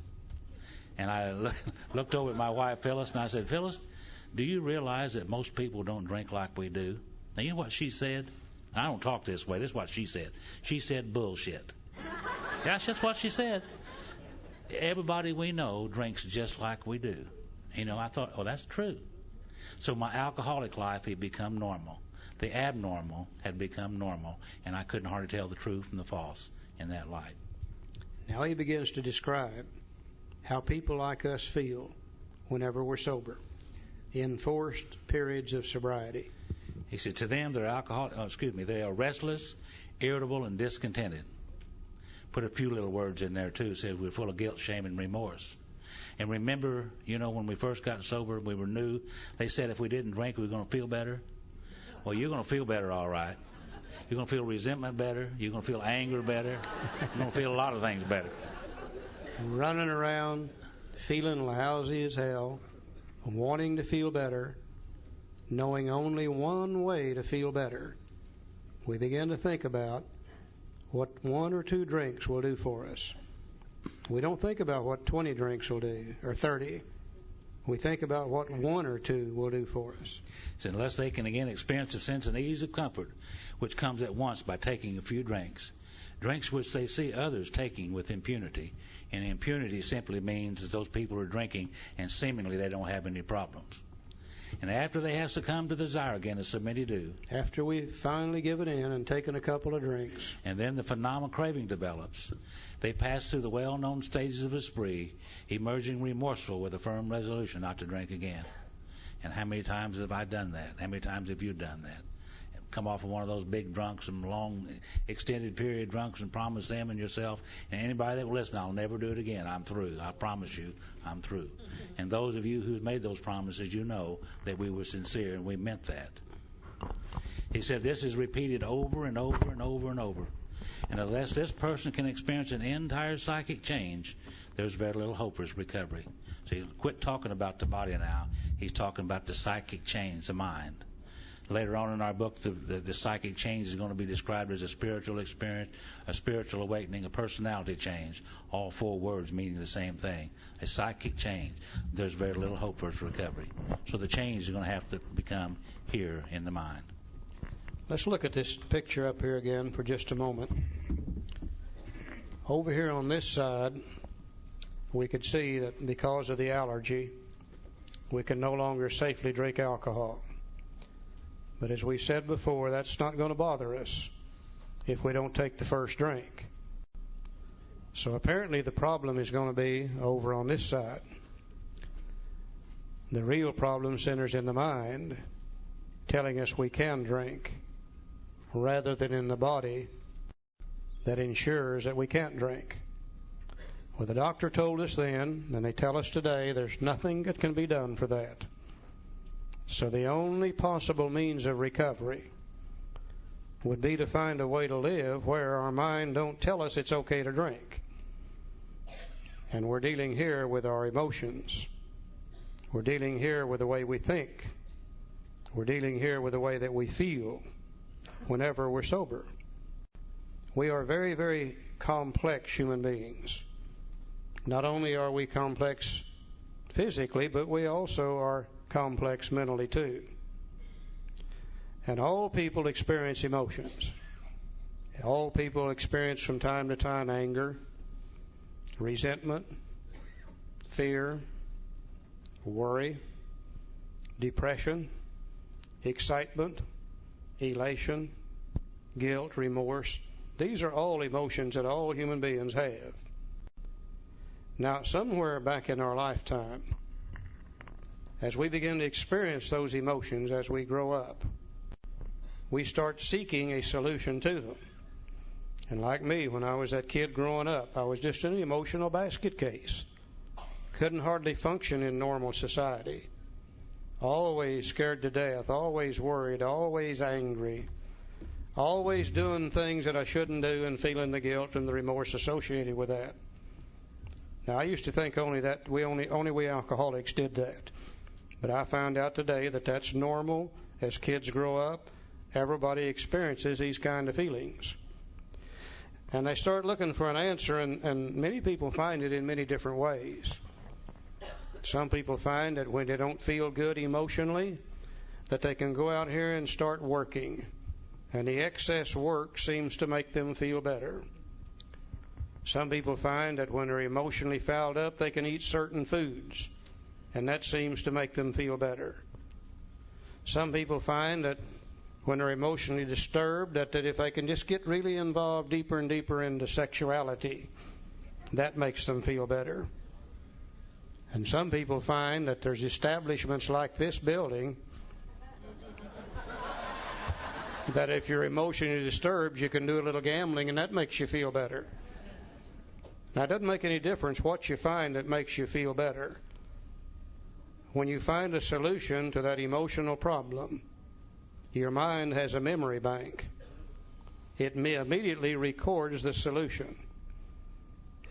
And I looked over at my wife, Phyllis, and I said, Phyllis, do you realize that most people don't drink like we do? Now, you know what she said? I don't talk this way. This is what she said. She said bullshit. That's just what she said. Everybody we know drinks just like we do. I thought, oh, that's true. So my alcoholic life had become normal. The abnormal had become normal, and I couldn't hardly tell the true from the false in that light. Now he begins to describe how people like us feel whenever we're sober, in forced periods of sobriety. He said, to them, they are restless, irritable, and discontented. Put a few little words in there, too. Said we're full of guilt, shame, and remorse. And remember, when we first got sober, we were new. They said if we didn't drink, we were going to feel better. Well, you're going to feel better, all right. You're going to feel resentment better. You're going to feel anger better. You're going to feel a lot of things better. Running around, feeling lousy as hell, wanting to feel better, knowing only one way to feel better. We begin to think about what 1 or 2 drinks will do for us. We don't think about what 20 drinks will do, or 30. We think about what 1 or 2 will do for us. So unless they can again experience a sense and ease of comfort, which comes at once by taking a few drinks which they see others taking with impunity. And impunity simply means that those people are drinking and seemingly they don't have any problems. And after they have succumbed to the desire again, as so many do, after we've finally given in and taken a couple of drinks, and then the phenomenal craving develops, they pass through the well-known stages of a spree, emerging remorseful with a firm resolution not to drink again. And how many times have I done that? How many times have you done that? Come off of one of those big drunks and long extended period drunks and promise them and yourself and anybody that will listen, I'll never do it again. I'm through. I promise you, I'm through. And those of you who've made those promises, you know that we were sincere and we meant that. He said this is repeated over and over and over and over. And unless this person can experience an entire psychic change, there's very little hope for his recovery. So he quit talking about the body now. He's talking about the psychic change, the mind. Later on in our book, the psychic change is going to be described as a spiritual experience, a spiritual awakening, a personality change, all 4 words meaning the same thing, a psychic change. There's very little hope for its recovery. So the change is going to have to become here in the mind. Let's look at this picture up here again for just a moment. Over here on this side, we could see that because of the allergy, we can no longer safely drink alcohol. But as we said before, that's not going to bother us if we don't take the first drink. So apparently the problem is going to be over on this side. The real problem centers in the mind, telling us we can drink, rather than in the body that ensures that we can't drink. Well, the doctor told us then, and they tell us today, there's nothing that can be done for that. So the only possible means of recovery would be to find a way to live where our mind don't tell us it's okay to drink. And we're dealing here with our emotions. We're dealing here with the way we think. We're dealing here with the way that we feel whenever we're sober. We are very, very complex human beings. Not only are we complex physically, but we also are complex mentally too. And all people experience emotions. All people experience from time to time anger, resentment, fear, worry, depression, excitement, elation, guilt, remorse. These are all emotions that all human beings have. Now, somewhere back in our lifetime, as we begin to experience those emotions as we grow up, we start seeking a solution to them. And like me, when I was that kid growing up, I was just an emotional basket case. Couldn't hardly function in normal society. Always scared to death, always worried, always angry, always doing things that I shouldn't do and feeling the guilt and the remorse associated with that. Now, I used to think only we alcoholics did that. But I found out today that that's normal. As kids grow up, everybody experiences these kind of feelings. And they start looking for an answer, and many people find it in many different ways. Some people find that when they don't feel good emotionally, that they can go out here and start working. And the excess work seems to make them feel better. Some people find that when they're emotionally fouled up, they can eat certain foods, and that seems to make them feel better. Some people find that when they're emotionally disturbed, that if they can just get really involved deeper and deeper into sexuality, that makes them feel better. And some people find that there's establishments like this building that if you're emotionally disturbed, you can do a little gambling, and that makes you feel better. Now, it doesn't make any difference what you find that makes you feel better. When you find a solution to that emotional problem, your mind has a memory bank. It immediately records the solution.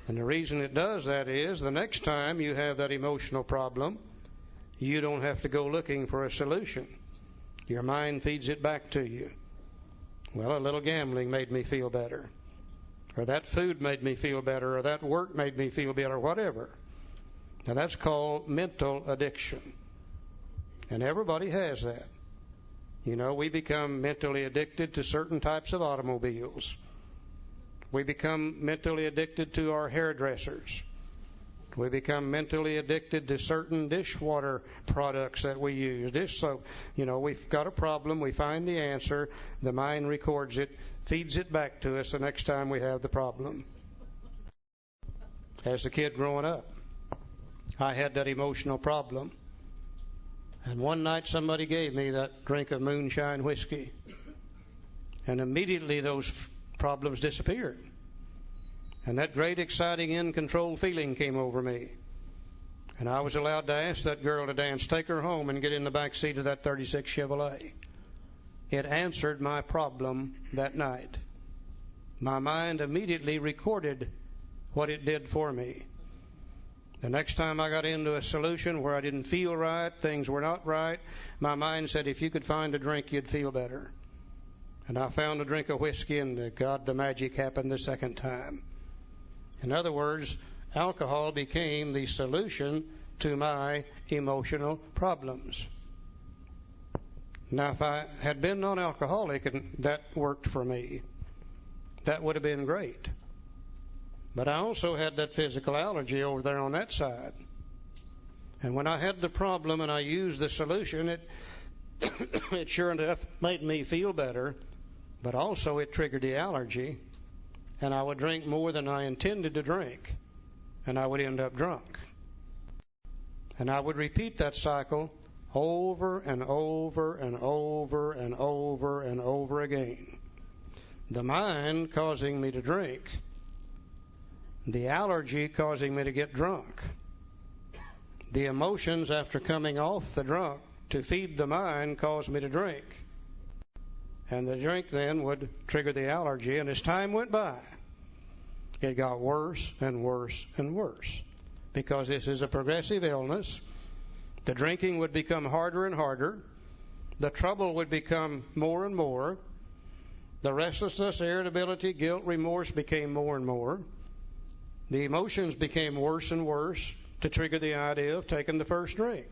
And the reason it does that is the next time you have that emotional problem, you don't have to go looking for a solution. Your mind feeds it back to you. Well, a little gambling made me feel better. Or that food made me feel better. Or that work made me feel better. Whatever. Now, that's called mental addiction. And everybody has that. You know, we become mentally addicted to certain types of automobiles. We become mentally addicted to our hairdressers. We become mentally addicted to certain dishwater products that we use. Dish soap. You know, we've got a problem. We find the answer. The mind records it, feeds it back to us the next time we have the problem. As a kid growing up, I had that emotional problem. And one night somebody gave me that drink of moonshine whiskey. And immediately those problems disappeared. And that great, exciting, in-control feeling came over me. And I was allowed to ask that girl to dance, take her home, and get in the back seat of that 36 Chevrolet. It answered my problem that night. My mind immediately recorded what it did for me. The next time I got into a solution where I didn't feel right, things were not right, my mind said, if you could find a drink, you'd feel better. And I found a drink of whiskey, and God, the magic happened the second time. In other words, alcohol became the solution to my emotional problems. Now, if I had been non-alcoholic and that worked for me, that would have been great. But I also had that physical allergy over there on that side. And when I had the problem and I used the solution, it sure enough made me feel better, but also it triggered the allergy, and I would drink more than I intended to drink, and I would end up drunk. And I would repeat that cycle over and over and over and over and over again. The mind causing me to drink, the allergy causing me to get drunk, the emotions after coming off the drunk to feed the mind caused me to drink. And the drink then would trigger the allergy, and as time went by, it got worse and worse and worse. Because this is a progressive illness, the drinking would become harder and harder, the trouble would become more and more, the restlessness, irritability, guilt, remorse became more and more, the emotions became worse and worse to trigger the idea of taking the first drink.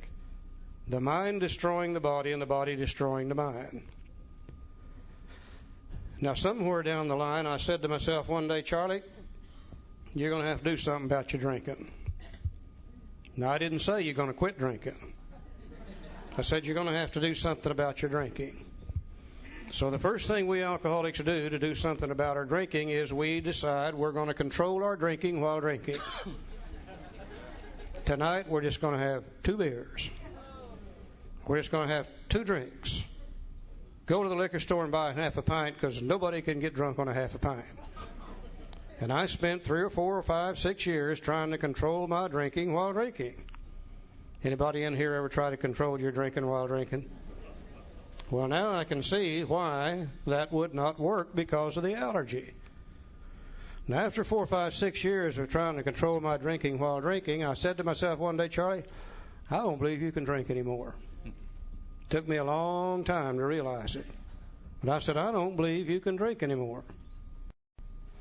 The mind destroying the body and the body destroying the mind. Now, somewhere down the line, I said to myself one day, Charlie, you're going to have to do something about your drinking. Now, I didn't say you're going to quit drinking. I said you're going to have to do something about your drinking. So the first thing we alcoholics do to do something about our drinking is we decide we're going to control our drinking while drinking. Tonight, we're just going to have 2 beers. We're just going to have 2 drinks. go to the liquor store and buy half a pint because nobody can get drunk on a half a pint. And I spent 3 or 4 or 5, 6 years trying to control my drinking while drinking. Anybody in here ever try to control your drinking while drinking? Well, now I can see why that would not work because of the allergy. Now, after 4, 5, 6 years of trying to control my drinking while drinking, I said to myself one day, Charlie, I don't believe you can drink anymore. Took me a long time to realize it. But I said, I don't believe you can drink anymore.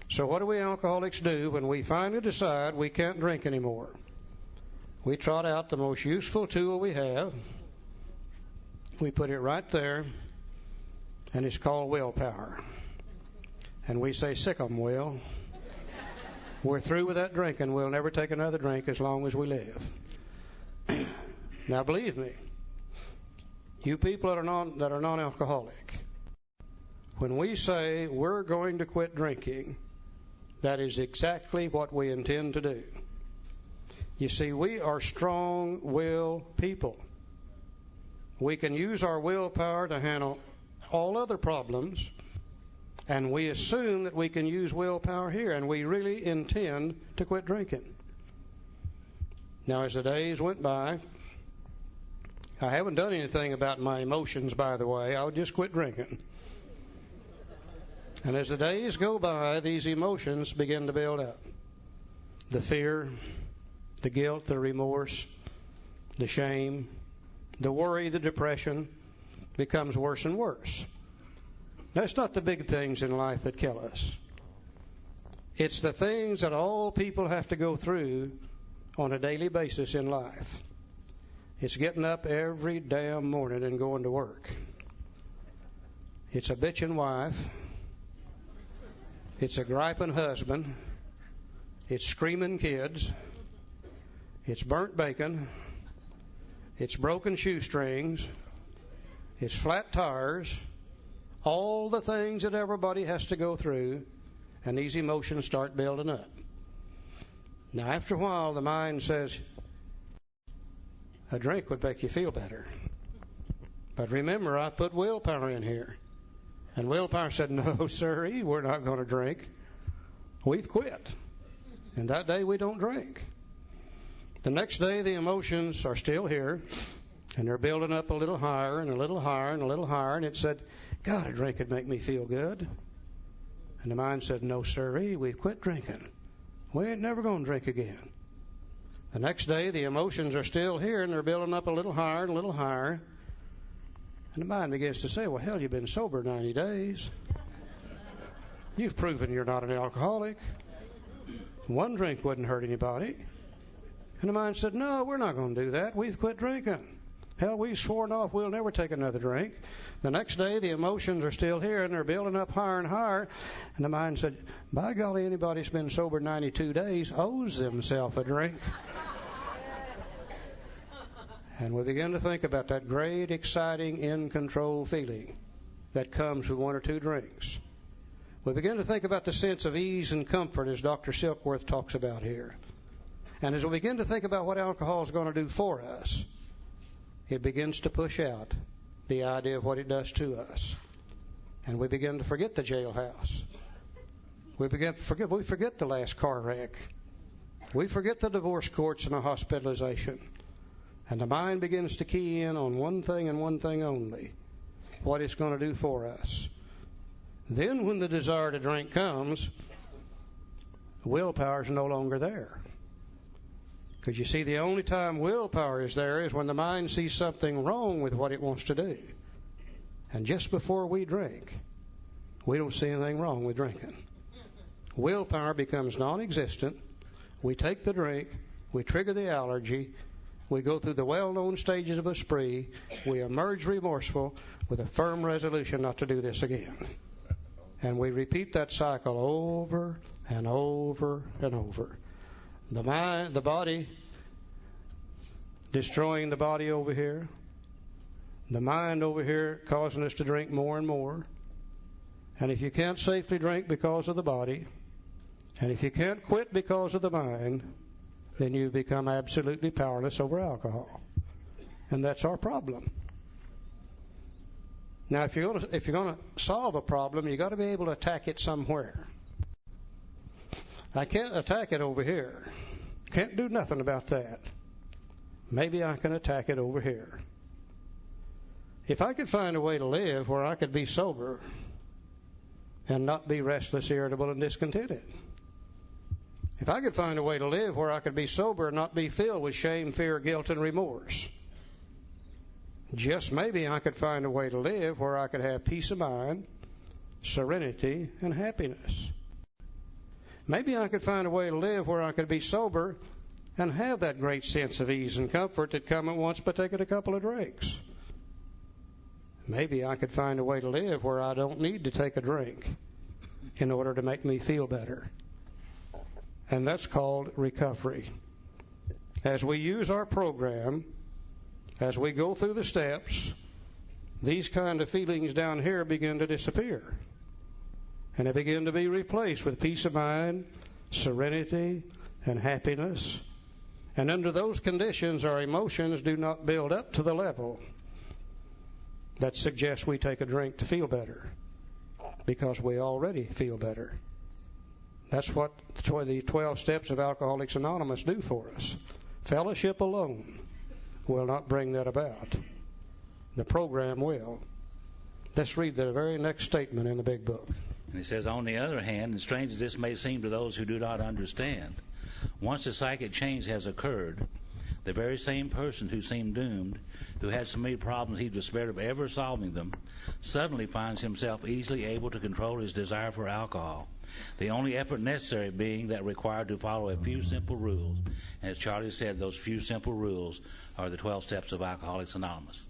So what do we alcoholics do when we finally decide we can't drink anymore? We trot out the most useful tool we have. We put it right there, and it's called willpower. And we say, sick 'em, Will. We're through with that drinking. We'll never take another drink as long as we live. Now, believe me, you people that are non-alcoholic, when we say we're going to quit drinking, that is exactly what we intend to do. You see, we are strong-willed people. We can use our willpower to handle all other problems, and we assume that we can use willpower here, and we really intend to quit drinking. Now, as the days went by, I haven't done anything about my emotions, by the way. I'll just quit drinking. And as the days go by, these emotions begin to build up. The fear, the guilt, the remorse, the shame, the worry, the depression becomes worse and worse. Now, it's not the big things in life that kill us. It's the things that all people have to go through on a daily basis in life. It's getting up every damn morning and going to work. It's a bitching wife. It's a griping husband. It's screaming kids. It's burnt bacon. It's broken shoestrings. It's flat tires. All the things that everybody has to go through, and these emotions start building up. Now, after a while, the mind says, a drink would make you feel better. But remember, I put willpower in here. And willpower said, no, sirree, we're not going to drink. We've quit. And that day we don't drink. The next day the emotions are still here, and they're building up a little higher and a little higher and a little higher. And it said, God, a drink would make me feel good. And the mind said, no, sirree, we've quit drinking. We ain't never going to drink again. The next day, the emotions are still here, and they're building up a little higher and a little higher. And the mind begins to say, well, hell, you've been sober 90 days. You've proven you're not an alcoholic. One drink wouldn't hurt anybody. And the mind said, no, we're not going to do that. We've quit drinking. Hell, we've sworn off we'll never take another drink. The next day, the emotions are still here, and they're building up higher and higher. And the mind said, by golly, anybody who's been sober 92 days owes themselves a drink. And we begin to think about that great, exciting, in-control feeling that comes with 1 or 2 drinks. We begin to think about the sense of ease and comfort, as Dr. Silkworth talks about here. And as we begin to think about what alcohol is going to do for us, it begins to push out the idea of what it does to us. And we begin to forget the jailhouse. We forget the last car wreck. We forget the divorce courts and the hospitalization. And the mind begins to key in on one thing and one thing only, what it's going to do for us. Then when the desire to drink comes, willpower is no longer there. Because you see, the only time willpower is there is when the mind sees something wrong with what it wants to do. And just before we drink, we don't see anything wrong with drinking. Willpower becomes non-existent. We take the drink. We trigger the allergy. We go through the well-known stages of a spree. We emerge remorseful with a firm resolution not to do this again. And we repeat that cycle over and over and over. The mind, the body, destroying the body over here. The mind over here causing us to drink more and more. And if you can't safely drink because of the body, and if you can't quit because of the mind, then you become absolutely powerless over alcohol. And that's our problem. Now, if you're going to solve a problem, you've got to be able to attack it somewhere. I can't attack it over here. Can't do nothing about that. Maybe I can attack it over here. If I could find a way to live where I could be sober and not be restless, irritable, and discontented. If I could find a way to live where I could be sober and not be filled with shame, fear, guilt, and remorse. Just maybe I could find a way to live where I could have peace of mind, serenity, and happiness. Maybe I could find a way to live where I could be sober and have that great sense of ease and comfort that come at once by taking a couple of drinks. Maybe I could find a way to live where I don't need to take a drink in order to make me feel better. And that's called recovery. As we use our program, as we go through the steps, these kind of feelings down here begin to disappear. And they begin to be replaced with peace of mind, serenity, and happiness. And under those conditions, our emotions do not build up to the level that suggests we take a drink to feel better, because we already feel better. That's what the 12 steps of Alcoholics Anonymous do for us. Fellowship alone will not bring that about. The program will. Let's read the very next statement in the big book. And he says, on the other hand, and strange as this may seem to those who do not understand, once a psychic change has occurred, the very same person who seemed doomed, who had so many problems he despaired of ever solving them, suddenly finds himself easily able to control his desire for alcohol. The only effort necessary being that required to follow a few simple rules. And as Charlie said, those few simple rules are the 12 steps of Alcoholics Anonymous.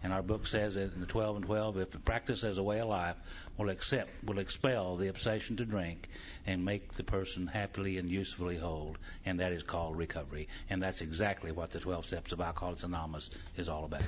And our book says that in the 12 and 12, if practiced as a way of life, will expel the obsession to drink and make the person happily and usefully whole. And that is called recovery. And that's exactly what the 12 steps of Alcoholics Anonymous is all about.